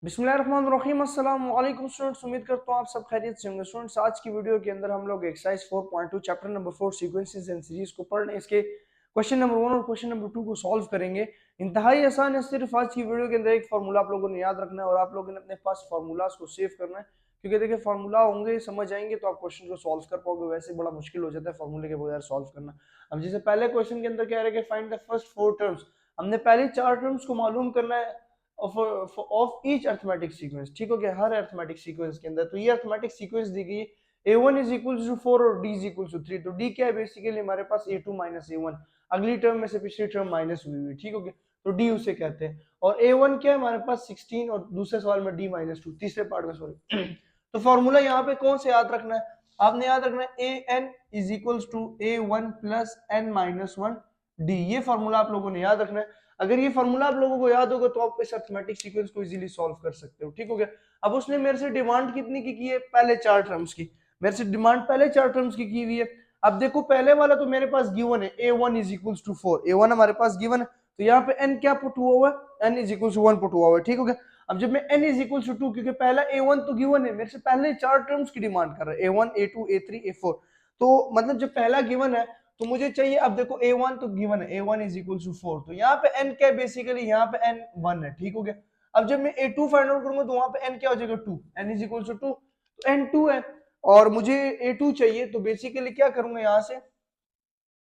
बिस्मिल्लाहिर्रहमानिर्रहीम अस्सलाम वालेकुम स्टूडेंट्स, उम्मीद करता हूँ आप सब खैरियत से होंगे। स्टूडेंट्स, आज की वीडियो के अंदर हम लोग exercise 4.2 chapter number 4 sequences and series को पढ़ रहे हैं। इसके क्वेश्चन नंबर 1 और क्वेश्चन नंबर 2 को सॉल्व करेंगे। इंतहाई आसान है। सिर्फ आज की वीडियो के अंदर एक फार्मूला आप लोगों ने याद रखना है और आप लोगों ने अपने पास फार्मूलाज को सेव करना है, क्योंकि देखिए फार्मूला होंगे, समझ आएंगे तो आप क्वेश्चन को सॉल्व कर पाओगे। वैसे बड़ा मुश्किल हो जाता है फार्मूले के बगैर सॉल्व करना। अब जैसे पहले क्वेश्चन के अंदर कह रहे हैं कि फाइंड द फर्स्ट 4 टर्म्स, हमने पहली 4 टर्म्स को मालूम करना है ऑफ ईच अर्थमेटिक सीक्वेंस। ठीक हो गया, हर अर्थमेटिक सीक्वेंस के अंदर। तो ये अर्थमेटिक सीक्वेंस दी गई है, a1 इज इक्वल टू 4 और d इज इक्वल टू 3। तो d क्या है? बेसिकली हमारे पास a2 माइनस a1, अगली टर्म में से पिछली टर्म माइनस हुई हुई। ठीक हो गया, तो d उसे कहते हैं। और a1 क्या है हमारे पास? 16, और दूसरे सवाल में d माइनस 2, तीसरे पार्ट में सॉरी। तो फॉर्मूला यहाँ पे कौन से याद रखना है? आपने याद रखना है an is equal to a1 plus n minus 1 d। ये फॉर्मूला आप लोगों ने याद रखना है। अगर ये फॉर्मूला आप लोगों को याद होगा तो आप इस अरिथमेटिक सीक्वेंस को इजीली सॉल्व कर सकते हो। ठीक हो गया। अब उसने मेरे से डिमांड कितनी की है? पहले 4 टर्म्स की। मेरे से डिमांड पहले 4 टर्म्स की हुई है। अब देखो पहले वाला तो मेरे पास गिवन है, a1 is equals to 4। a1 हमारे पास गिवन है, तो यहाँ पे n क्या पुट हुआ हुआ है? n is equals to 1 put हुआ हुआ है। ठीक हो गया। अब जब मैं n इज इक्वल्स टू 2, क्योंकि पहला a1 तो गिवन है, मेरे से पहले 4 टर्म्स की डिमांड कर रहा है, a1 a2 a3 a4। तो मतलब जब पहला गिवन है तो मुझे चाहिए, अब देखो a1 तो गिवन है, a1 इज इक्वल टू 4, तो यहाँ पे n क्या है? बेसिकली यहाँ पे n 1 है। ठीक हो गया। अब जब मैं a2 फाइंड आउट करूंगा तो वहां पे n क्या हो जाएगा? 2। n इज इक्वल टू 2, तो n 2 है और मुझे a2 चाहिए। तो बेसिकली क्या करूंगा, यहाँ से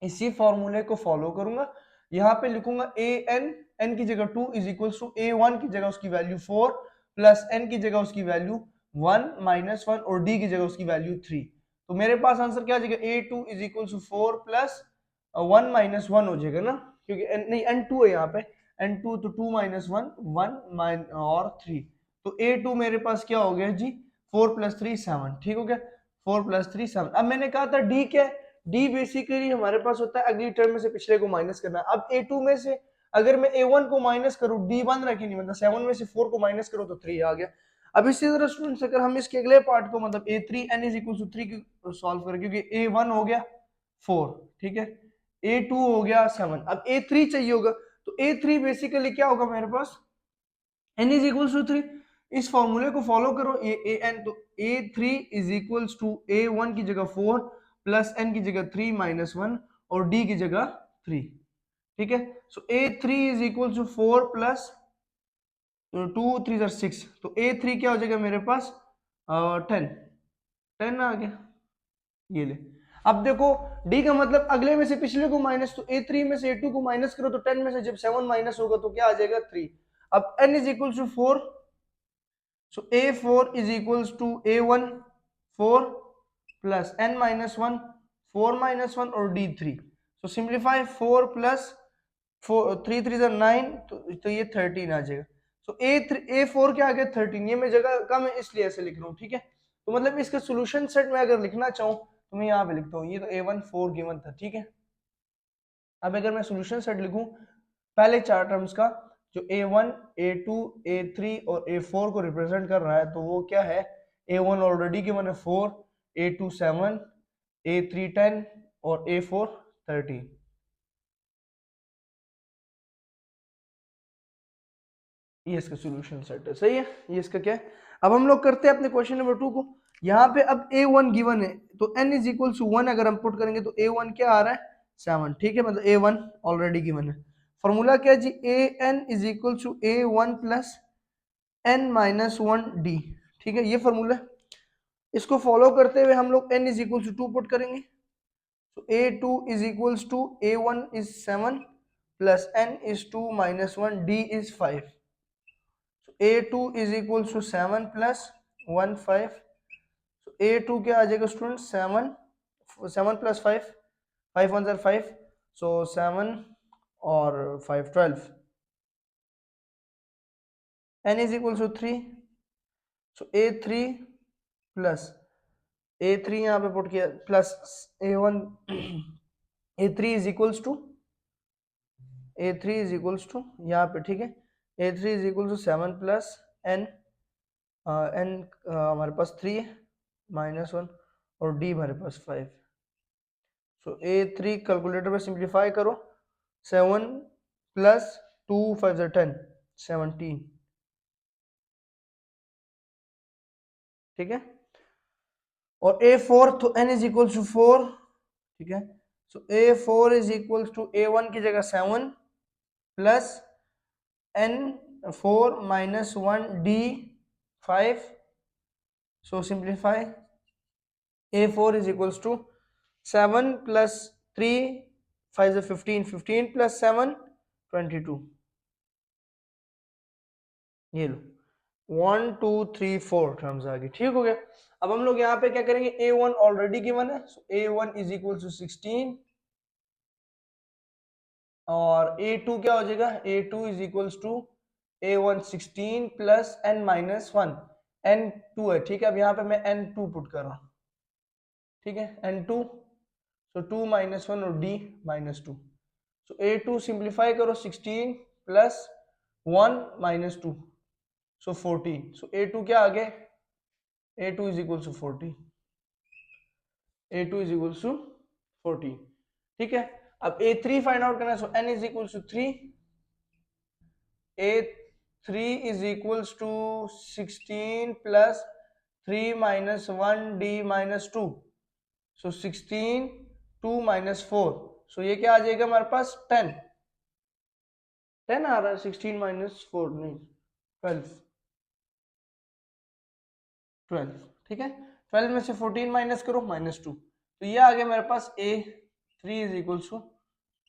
इसी फॉर्मूले को फॉलो करूंगा। यहाँ पे लिखूंगा an, n की जगह 2 इज इक्वल टू a1 की जगह उसकी वैल्यू 4 प्लस n की जगह उसकी वैल्यू 1 माइनस 1 और d की जगह उसकी वैल्यू 3। तो मेरे पास आंसर क्या आ जाएगा? a2 is equal to 4 plus 1 minus 1 हो जाएगा ना, क्योंकि नहीं n2 है यहाँ पे। n2 तो 2 माइनस 1 1 और 3। तो a2 मेरे पास क्या हो गया जी? 4 प्लस 3 7। ठीक हो गया, 4 प्लस 3 7। अब मैंने कहा था d क्या है? डी बेसिकली हमारे पास होता है अगली टर्म में से पिछले को माइनस करना। अब a2 में से अगर मैं a1 को माइनस करूं, डी बन रहा कि नहीं? मतलब 7 में से 4 को माइनस करो तो 3 आ गया। अब इसी तरह स्टूडेंट्स अगर हम इसके अगले पार्ट को मतलब a3 n is equal to 3 solve करें, क्योंकि a1 हो गया 4, ठीक है, a2 हो गया 7, अब a3 चाहिए होगा। तो a3 बेसिकली क्या होगा मेरे पास? n is equal to 3। इस फॉर्मूले को फॉलो करो, ए एन, तो a3 is equal to a1 की जगह 4 प्लस n की जगह 3 माइनस 1 और d की जगह 3। ठीक है, so a3 is equal to 4 plus 2 3 6, तो a3 क्या हो जाएगा मेरे पास? 10। 10 आ गया, ये ले। अब देखो d का मतलब अगले में से पिछले को माइनस, तो a3 में से a2 को माइनस करो तो 10 में से जब 7 माइनस होगा तो क्या आ जाएगा? 3। अब n is equal to 4, so a4 is equals to a1 4 plus n minus 1 4 minus 1 और d3। so simplify 4 plus 4 3 3 is 9, तो ये 13 आ जाएगा। so a3 a4 क्या आ गया? 13। ये मैं जगह कम है इसलिए ऐसे लिख रहा हूँ। ठीक है, तो मतलब इसका सोल्यूशन सेट में अगर लिखना चाहूँ तो मैं यहाँ पे लिखता हूँ, ये तो a1 4 गिवन था। ठीक है, अब अगर मैं सोल्यूशन सेट लिखूं पहले 4 टर्म्स का, जो a1 a2 a3 और a4 को रिप्रेजेंट कर रहा है, तो वो क्या है? a1 ऑलरेडी गिवन है 4, a2 7, a3 10 और a4 13। ये इसका सोल्यूशन सेट है। सही है, ये इसका क्या है। अब हम लोग करते हैं अपने क्वेश्चन नंबर 2 को। यहाँ पे अब a1 गिवन है, तो n इज इक्वल टू 1 अगर हम पुट करेंगे तो a1 क्या आ रहा है? 7। ठीक है, मतलब a1 ऑलरेडी गिवन है। फॉर्मूला क्या है जी? an is equal to a1 plus n minus 1 d। ठीक है, ये फॉर्मूला है। इसको फॉलो करते हुए हम लोग n is equal to 2 put करेंगे, तो a2 is equal to a1 is 7 plus n is 2 minus 1 d is 5। a2 is equals to 7 plus 1 5। so a2 क्या आ जाएगा स्टूडेंट? 7, 7 plus 5, 5 1 are 5, so 7 और 5 12। n is equals to 3, so a3 plus a3 यहाँ पे put किया plus a1 a3 is equals to a3 is equals to यहाँ पे, ठीक है, a3 is equals to 7 plus n, n हमारे पास 3 है माइनस 1 और d हमारे पास 5। सो a3 कैलकुलेटर में सिंप्लीफाई करो, 7 प्लस 2 5 10 17। ठीक है, और A4 तो n इज इक्वल टू 4, ठीक है, सो A4 is equal to A1 की जगह 7 plus n4 minus 1 D5, so simplify A4 is equals to 7 plus 3 5 is 15, 15 plus 7 22, ये लो 1 2 3 4 टर्म्स आ गई। ठीक हो गया। अब हम लोग यहाँ पे क्या करेंगे, A1 ऑलरेडी गिवन है, सो A1 इज इक्वल टू 16 और A2 क्या हो जाएगा, A2 is equal to A1 16 plus n minus 1, n2 है, ठीक है, अब यहाँ पे मैं n2 पुट कर रहा हूँ, ठीक है, n2, सो 2 माइनस 1 और d माइनस 2, सो A2 सिंप्लीफाई करो 16 प्लस 1 माइनस 2, सो 14, सो A2 क्या आ गया, A2 is equal to 40, A2 is equal to 40, ठीक है। अब A3 फाइंड आउट करना है, so n is equal to 3, A3 is equal to 16 plus 3 minus 1 d minus 2, so 16 2 minus 4, so ये क्या आ जाएगा हमारे पास 10, 10 आ रहा है, 16 माइनस 4 नहीं 12, 12, ठीक है, 12 में से 14 माइनस करो माइनस 2, तो ये आ गया मेरे पास A3 is equal to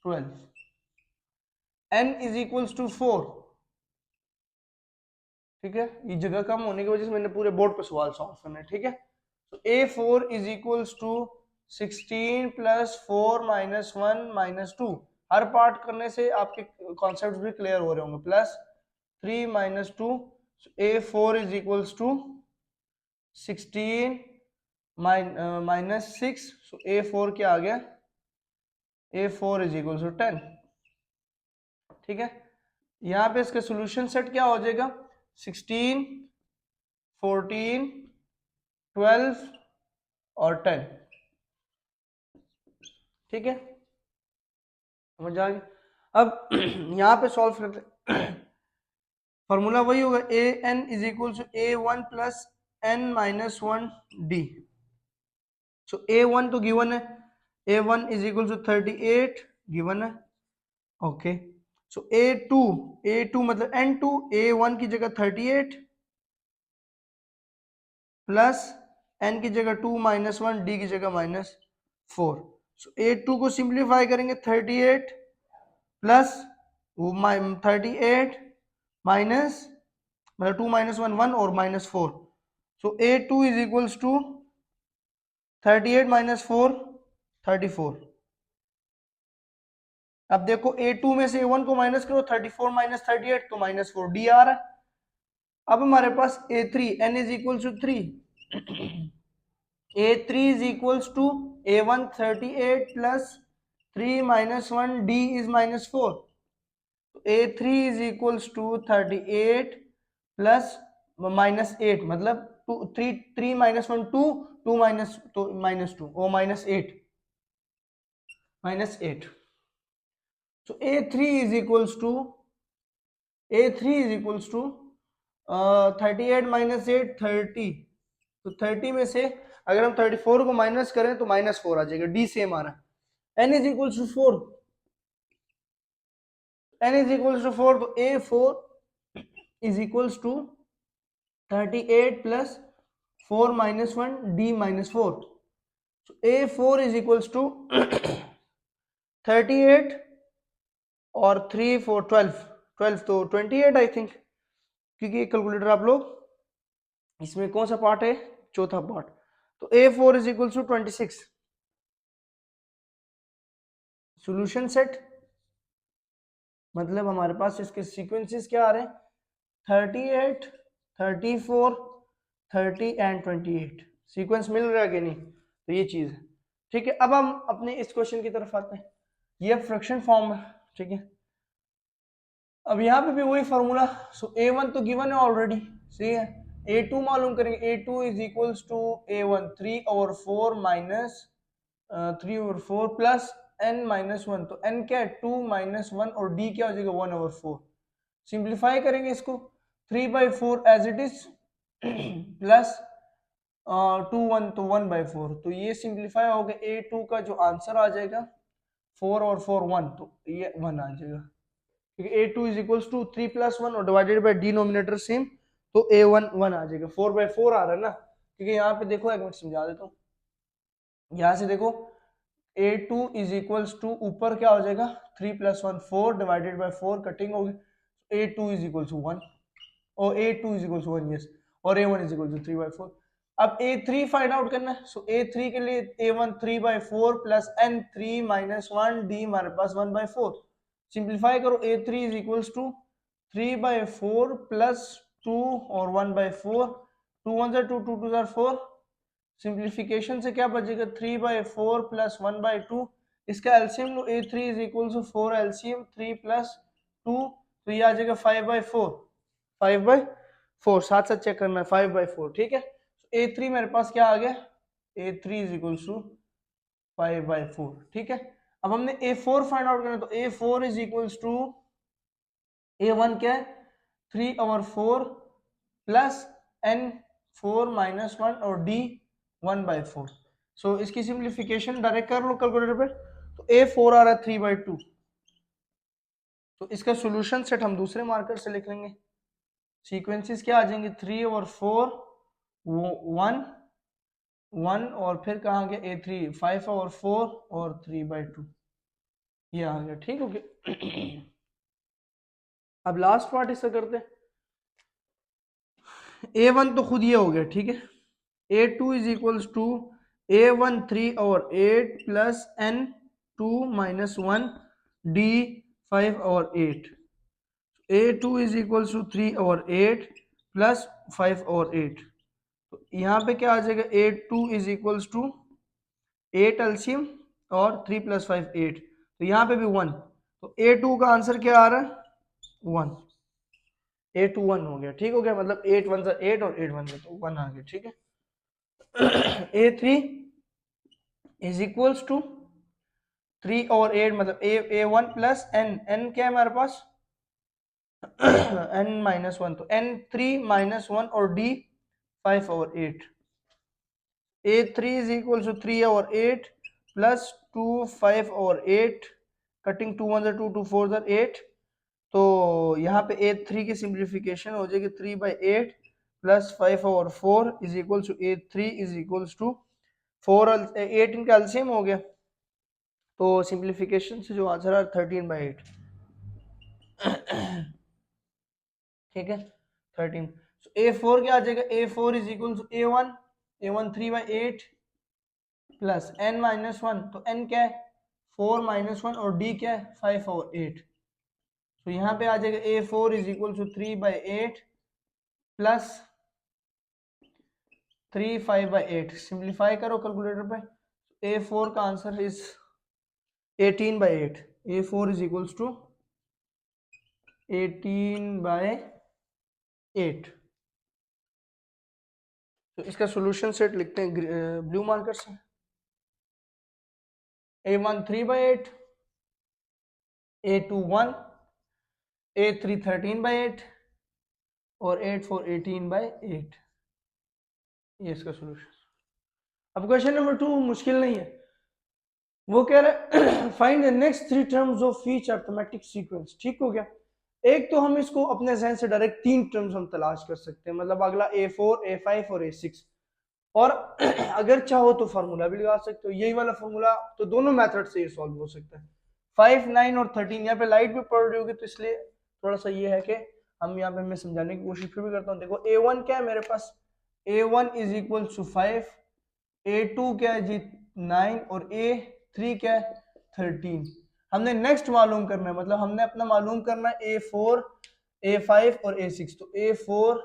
12, n is equal to 4, ठीक है, ये जगह कम होने की वजह से मैंने पूरे बोर्ड पे सवाल सॉल्व करना है, ठीक है, तो A4 is equal to 16 plus 4 minus 1 minus 2, हर पार्ट करने से आपके कॉन्सेप्ट भी क्लियर हो रहे होंगे, plus 3 minus 2, A4 is equal to 16 minus 6, so A4 क्या आ गया, A4 इज इक्वल टू 10, ठीक है, यहाँ पे इसका सोल्यूशन सेट क्या हो जाएगा, 16 14 12 और 10, ठीक है, समझ आ गया। अब यहाँ पे सॉल्व करते हैं, फॉर्मूला वही होगा, A N is equal to A1 plus n minus 1 d, so A1 तो गिवन है, A1 is equal to 38 given है, ओके, सो A2 मतलब N2, A1 की जगह 38 प्लस n की जगह 2 माइनस 1 d की जगह माइनस 4, सो A2 को सिंप्लीफाई करेंगे 38 प्लस 38 माइनस मतलब 2 माइनस 1 1 और minus 4, so A2 is equals to 38 minus 4 34, अब देखो A2 में से A1 को माइनस करो, 34 माइनस 38 तो माइनस 4 d आ रहा है। अब हमारे पास A3 n is equal to 3, A3 is equals to A1 38 plus 3 minus 1 D is minus 4. So A3 is equals to 38 plus minus 8 मतलब 2 3 3 minus 1 2 2 minus तो minus 2 or minus 8 minus 8. So A3 is equals to A3 is equals to 38 minus 8 30, तो 30 में से अगर हम 34 को minus करें तो माइनस 4 आ जाएगा, डी सेम आ रहा है, n is equal to 4, n is equal to 4, तो A4 is equal to 38 plus 4 minus 1 d minus 4, so A4 is equal to 38 और 3 4 12 12 तो 28 आई थिंक, क्योंकि कैलकुलेटर आप लोग इसमें कौन सा पार्ट है, चौथा पार्ट, तो A4 is equal to 26, solution set मतलब हमारे पास इसके सीक्वेंसेस क्या आ रहे हैं, 38 34 30 एंड 28, सीक्वेंस मिल रहा है कि नहीं, तो ये चीज है, ठीक है। अब हम अपने इस क्वेश्चन की तरफ आते हैं, ये फ्रैक्शन फॉर्म है, ठीक है, अब यहाँ पे भी वही फार्मूला, सो A1 तो गिवन है ऑलरेडी, सही है, A2 मालूम करेंगे, A2 is equals to A1 3 over 4 minus 3 over 4 plus n minus 1, तो n क्या है 2 माइनस 1 और d क्या हो जाएगा 1 ओवर 4, सिंप्लीफाई करेंगे इसको 3 by 4 as it is plus 2 1 तो 1/4, तो ये सिंप्लीफाई हो गया। A2 का जो आंसर आ जाएगा 4 और 4 1, तो ये 1 आ जाएगा, क्योंकि A2 इज इक्वल्स टू 3 + 1 और डिवाइडेड बाय डिनोमिनेटर सेम, तो A1 1 आ जाएगा। 4/4 आ रहा है ना, क्योंकि यहाँ पे देखो, एक मिनट समझा देता हूँ। यहाँ से देखो A2 इज इक्वल्स टू ऊपर क्या हो जाएगा 3 + 1 4 डिवाइडेड बाय 4, कटिंग होगी, A2 इज इक्वल्स टू 1 और A2 is equals to 1, yes, और A1 इज इक्वल्स टू 3/4। अब A3 फाइंड आउट करना है, सो A3 के लिए A1 3/4 प्लस N3 - 1 D हमारे पास 1/4। सिंप्लीफाई करो, A3 is equals to 3/4 plus 2 और 1/4, 2 1 2 2 2 4, सिंप्लीफिकेशन से क्या बचेगा 3/4 प्लस 1/2, इसका एलसीएम लो, A3 is equal to 4 LCM 3 + 2, तो ये आ जाएगा 5/4, 5/4, साथ साथ चेक करना है 5/4, ठीक है। A3 मेरे पास क्या आ गया, A3 इज इक्वल टू 5/4, ठीक है। अब हमने A4 फाइंड आउट करना है, तो A4 is equal to A1 क्या है 3/4 प्लस N4 - 1 और D 1/4। सो इसकी सिंप्लीफिकेशन डायरेक्ट कर लो कैलकुलेटर पे, तो A4 आ रहा है 3/2, तो इसका सॉल्यूशन सेट हम दूसरे मार्कर से लिख लेंगे। सीक्वेंसेस क्या आ जाएंगे 3 और 4 1 1, और फिर कहाँ गया A3 5 और 4 और 3/2, ये आ गया, ठीक हो गया। अब लास्ट पार्ट इसका करते हैं। A1 तो खुद ये हो गया, ठीक है। A2 is equals to A1 3 और 8 प्लस N2 - 1 D 5 और 8, A2 इज इक्वल्स टू 3 और 8 प्लस 5 और 8, तो यहाँ पे क्या आ जाएगा A2 is equals to 8 LCM और 3 + 5 8, तो यहाँ पे भी 1, तो A2 का आंसर क्या आ रहा है 1, A2 1 हो गया, ठीक हो गया, मतलब 8 1 8 और 8 1 तो 1 आ गया, ठीक है। A3 इज इक्वल्स टू 3 और 8, मतलब A1 प्लस N क्या है हमारे पास N - 1, तो N3 - 1 और D 5 और 8, A3 इज इक्वल टू 3 और 8 प्लस 2 5 और 8, कटिंग 2 1 2 2 4 8, तो यहाँ पे A3 की सिंप्लीफिकेशन हो जाएगी 3/8 प्लस 5 और 4 is equal to A3 is equal to 4 8, इनका एलसीएम हो गया, तो सिंप्लीफिकेशन से जो आंसर है 13/8, ठीक है 13। so A4 क्या आ जाएगा, A4 is equal to A1 3/8 plus N - 1, तो N क्या है 4 - 1 और D क्या है 5 और 8, तो यहाँ पे आ जाएगा A4 is equal to 3/8 plus 3 5/8, simplify करो कैलकुलेटर पे, A4 का answer is 18/8, A4 is equal to 18/8, तो इसका सॉल्यूशन सेट लिखते हैं ब्लू मार्कर से। A1 3/8, A2 1, A3 13/8 और 8 4 18/8, ये इसका सॉल्यूशन। अब क्वेश्चन नंबर 2 मुश्किल नहीं है, वो कह रहा है find the next 3 terms of each arithmetic sequence, ठीक हो गया। एक तो हम इसको अपने जहन से डायरेक्ट 3 टर्म्स हम तलाश कर सकते हैं, मतलब अगला A4 A5 और A6, और अगर चाहो तो फार्मूला भी लगा सकते हो, यही वाला फार्मूला, तो दोनों मेथड से ये सॉल्व हो सकता है। 5 9 और 13, यहाँ पे लाइट भी पड़ रही होगी, तो इसलिए थोड़ा सा ये है कि हम यहाँ पे मैं समझाने की कोशिश फिर भी करता हूँ। देखो A1 क्या है मेरे पास, A1 is equal to 5, A2 क्या है जी 9 और A3 क्या है 13। हमने नेक्स्ट मालूम करना है, मतलब हमने अपना मालूम करना है A4 A5 और A6, तो A4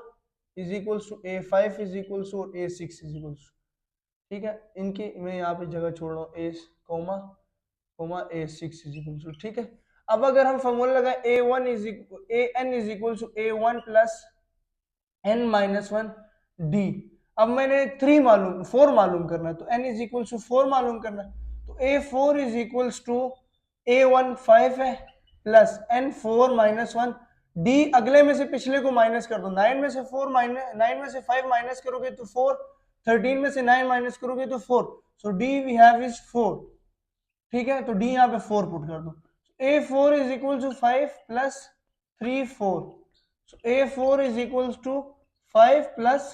is equal to A5 is equal to A6 is equal to, ठीक है, इनकी मैं यहाँ पे जगह छोड़ रहा हूँ A comma A6 is equal to, ठीक है। अब अगर हम फॉर्मूला लगाए A1 is AN is equal to A1 plus N - 1 D, अब मैंने 4 मालूम करना है, तो N इज इक्वल टू 4 मालूम करना है, तो A4 is equal to A1 5 है प्लस N4 - 1 D, अगले में से पिछले को माइनस कर दो, 9 में से 5 माइनस करोगे तो 4, 13 में से 9 माइनस करोगे तो 4, सो डी वी हैव इज 4, ठीक है, तो डी यहाँ पे 4 पुट कर दो, A4 is equal to 5 plus 3 4, so A4 is equals to 5 plus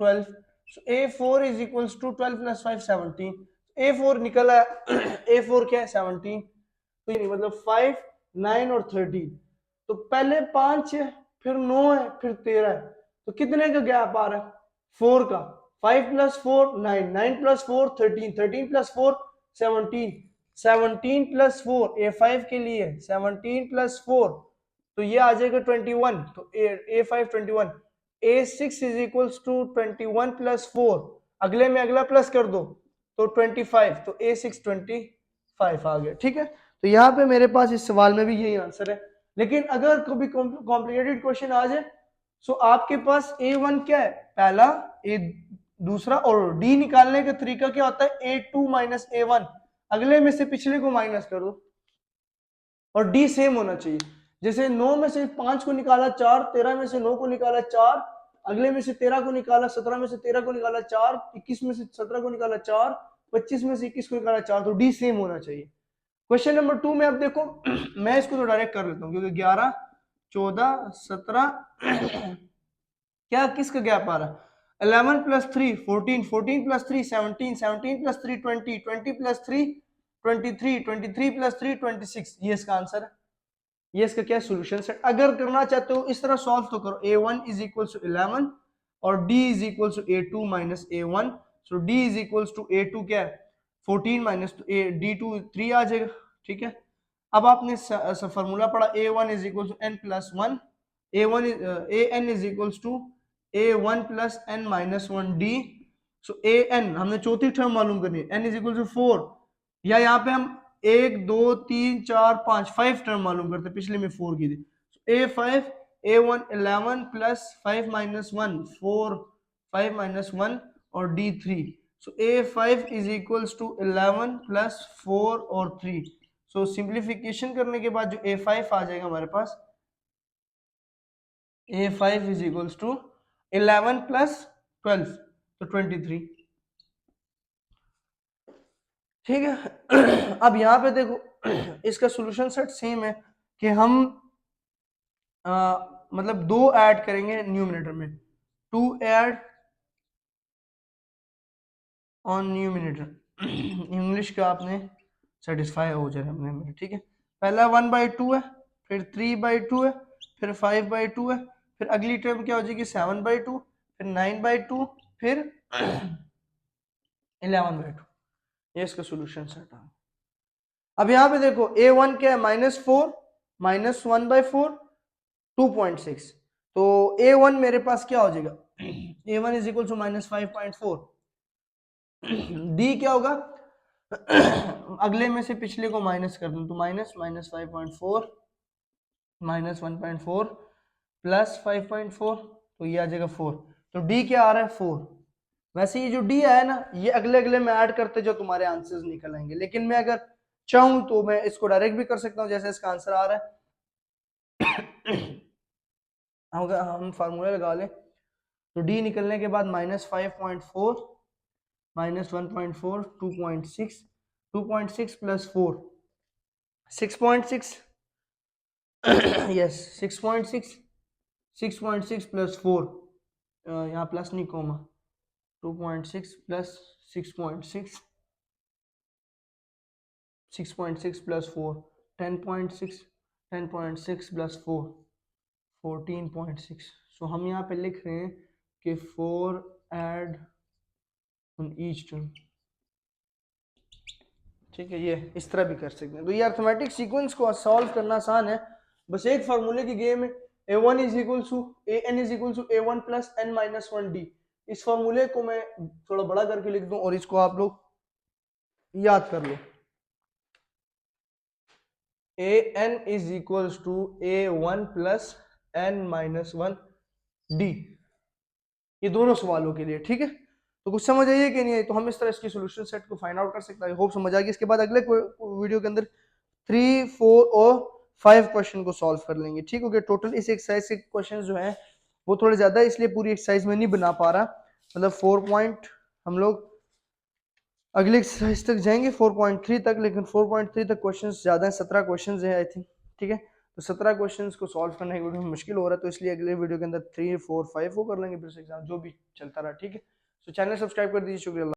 12, so A4 is equals to 12 plus 5 17, A4 निकला A4 क्या है 17, तो ये मतलब 5 9 और 13, तो पहले 5 है फिर 9 है फिर 13 है, तो कितने का गैप आ रहा है 4 का, 5 plus 4 9, 9 plus 4 13, 13 plus 4 17, 17 plus 4 A5 के लिए 17 प्लस 4, तो ये आ जाएगा 21, तो A5 21, A6 is equals to 21 plus 4, अगले में अगला प्लस कर दो तो 25, तो A6 25 आ गया, ठीक है, तो यहाँ पे मेरे पास इस सवाल में भी यही आंसर है। लेकिन अगर कभी कॉम्प्लिकेटेड क्वेश्चन आ जाए तो आपके पास A1 क्या है पहला, A दूसरा, और D निकालने का तरीका क्या होता है A2 माइनस A1, अगले में से पिछले को माइनस कर दो और D सेम होना चाहिए, जैसे 9 में से 5 को निकाला 4, 13 में से 9 को निकाला 4, अगले में से 13 को निकाला, 17 में से 13 को निकाला 4, 21 में से 17 को निकाला 4, 25 में से 21 को निकाला 4, तो डी सेम होना चाहिए। क्वेश्चन नंबर 2 में अब देखो मैं इसको तो डायरेक्ट कर लेता हूँ क्योंकि 11 14 17 क्या किसका गैप आ रहा है, 11 plus 3 14, 14 plus 3 17, 17 plus 3 20, 20 plus 3 23, 23 plus 3 26, ये इसका आंसर है, ये इसका क्या सोल्यूशन सेट। अगर करना चाहते हो इस तरह सॉल्व तो करो, A1 इज इक्वल टू 11 और D is equal to A2 minus A1, so D is equal to A2 क्या है 14 माइनस D2 3 आ जाएगा, ठीक है। अब आपने फॉर्मूला पढ़ा A1 is equal to n plus 1, A1 AN is equal to A1 plus n minus 1 D, so AN हमने चौथी टर्म मालूम करनी है, n इज इक्वल टू 4, या यहाँ पे हम 1 2 3 4 5 5 टर्म मालूम करते, पिछले में 4 की थी, A5 A1 11 plus 5 minus 1 4 5 minus 1 और D3, so A5 is equals to 11 plus 4 और 3, सो सिंप्लीफिकेशन करने के बाद जो A5 आ जाएगा हमारे पास, A5 is equals to 11 plus 12 तो 23, ठीक है। अब यहाँ पे देखो इसका सॉल्यूशन सेट सेम है कि हम मतलब 2 ऐड करेंगे न्यूमिनेटर में, 2 ऐड ऑन न्यूमिनेटर, इंग्लिश का आपने सेटिस्फाई हो जाए अपने में, ठीक है। पहला 1/2 है, फिर 3/2 है, फिर 5/2 है, फिर अगली टर्म क्या हो जाएगी 7/2, फिर 9/2, फिर 11/2, ये इसका सोल्यूशन सेट है। अब यहाँ पे देखो A1 क्या है -4 -1/4 2.6, तो A1 मेरे पास क्या हो जाएगा A1 is equal to -5.4, D क्या होगा अगले में से पिछले को माइनस कर दूं तो -5.4 -1.4 प्लस 5.4, तो ये आ जाएगा 4, तो D क्या आ रहा है 4। वैसे ये जो D आया ना ये अगले अगले में ऐड करते जो तुम्हारे आंसर्स निकल आएंगे, लेकिन मैं अगर चाहूं तो मैं इसको डायरेक्ट भी कर सकता हूं, जैसे इसका आंसर आ रहा है अगर हम फार्मूला लगा लें तो D निकलने के बाद -5.4 -1.4 2.6 2.6 प्लस 4 6.6 यस 6.6 6.6 प्लस 4 यहाँ प्लस नहीं कोमा 2.6 प्लस 6.6 6.6 प्लस 4 10.6 10.6 प्लस 4 14.6, सो हम यहाँ पे लिख रहे हैं कि 4 ऐड ऑन ईच टर्म, ठीक है। ये इस तरह भी कर सकते हैं, तो ये अर्थमेटिक सीक्वेंस को सॉल्व करना आसान है, बस एक फार्मूले की गेम है। A1 is equal to AN is equal to A1 plus n minus 1D, इस फार्मूले को मैं थोड़ा बड़ा करके लिख दूं और इसको आप लोग याद कर लो, AN is equal to A1 plus n minus 1D, ये दोनों सवालों के लिए, ठीक है। तो कुछ समझ आइए कि नहीं आई, तो हम इस तरह इसकी सॉल्यूशन सेट को फाइंड आउट कर सकते हैं। आई होप समझ आ गई। इसके बाद अगले वीडियो के अंदर 3 4 और 5 क्वेश्चन को सॉल्व कर लेंगे, ठीक हो गया। टोटल इस एक्सरसाइज के क्वेश्चन जो हैं वो थोड़े ज्यादा है, इसलिए पूरी एक्सरसाइज में नहीं बना पा रहा, मतलब 4 पॉइंट हम लोग अगले एक्सरसाइज तक जाएंगे 4.3 तक, लेकिन 4.3 तक क्वेश्चंस ज़्यादा हैं, 17 क्वेश्चंस हैं आई थिंक, ठीक है। तो 17 क्वेश्चंस को सॉल्व करना एक वीडियो में मुश्किल हो रहा है, तो इसलिए अगले वीडियो के अंदर 3, 4, 5 वो कर लेंगे फिर से एग्जाम जो भी चलता रहा, ठीक है। तो चैनल सब्सक्राइब कर दीजिए, शुक्रिया।